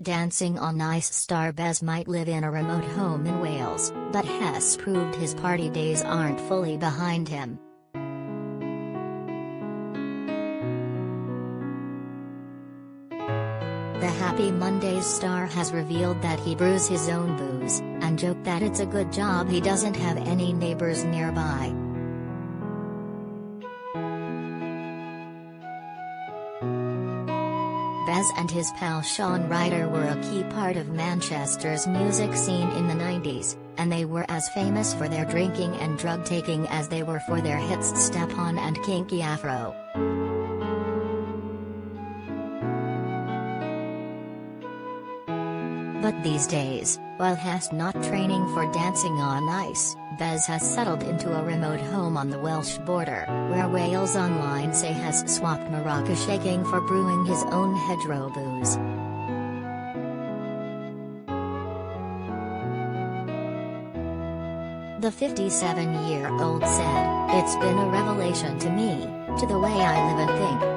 Dancing on Ice star Bez might live in a remote home in Wales, but Hess proved his party days aren't fully behind him. The Happy Mondays star has revealed that he brews his own booze, and joked that it's a good job he doesn't have any neighbors nearby. Bez and his pal Shaun Ryder were a key part of Manchester's music scene in the 90s, and they were as famous for their drinking and drug-taking as they were for their hits Step On and Kinky Afro. But these days, while Hess not training for Dancing on Ice, Bez has settled into a remote home on the Welsh border, where Wales Online say Hess swapped maraca shaking for brewing his own hedgerow booze. The 57-year-old said, "It's been a revelation to me, to the way I live and think.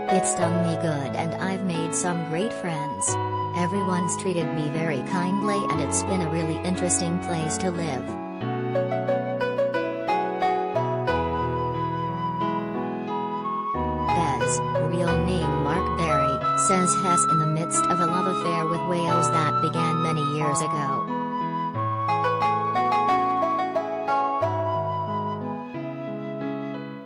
It's done me good and I've made some great friends. Everyone's treated me very kindly and it's been a really interesting place to live." Bez, real name Mark Berry, says Hess in the midst of a love affair with Wales that began many years ago.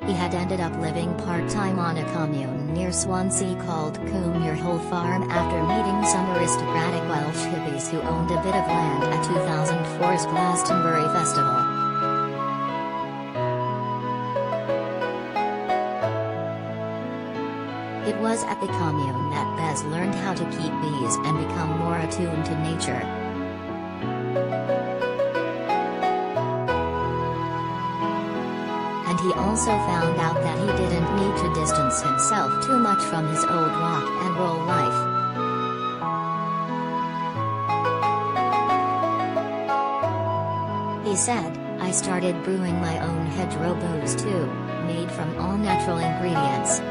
He had ended up living part-time on a commune near Swansea called Cwmnirhol Farm after meeting some aristocratic Welsh hippies who owned a bit of land at 2004's Glastonbury Festival. It was at the commune that Bez learned how to keep bees and become more attuned to nature. And he also found out that he didn't need to distance himself too much from his old rock and roll life. He said, "I started brewing my own hedgerow booze too, made from all natural ingredients.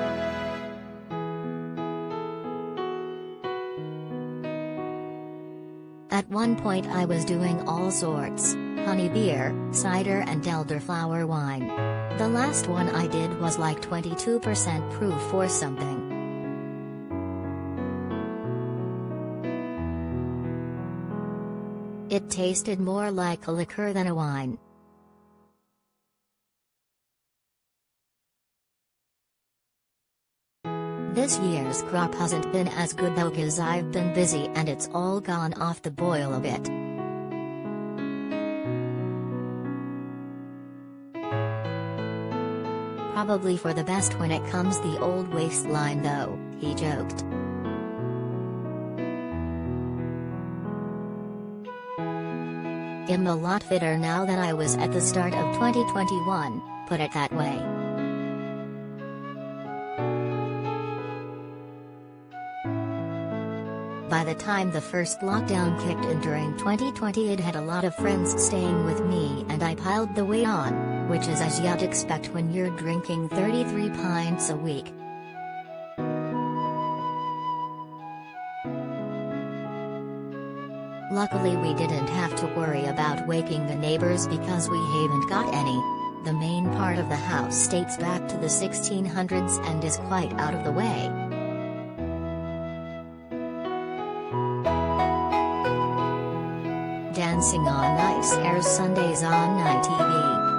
At one point I was doing all sorts, honey beer, cider and elderflower wine. The last one I did was like 22% proof or something. It tasted more like a liqueur than a wine." This year's crop hasn't been as good though, 'cause I've been busy and it's all gone off the boil a bit. Probably for the best when it comes the old waistline though, he joked. "I'm a lot fitter now than I was at the start of 2021, put it that way." By the time the first lockdown kicked in during 2020, I'd had a lot of friends staying with me and I piled the weight on, which is as you'd expect when you're drinking 33 pints a week. Luckily we didn't have to worry about waking the neighbors because we haven't got any. The main part of the house dates back to the 1600s and is quite out of the way. Dancing on Ice airs Sundays on 9 TV.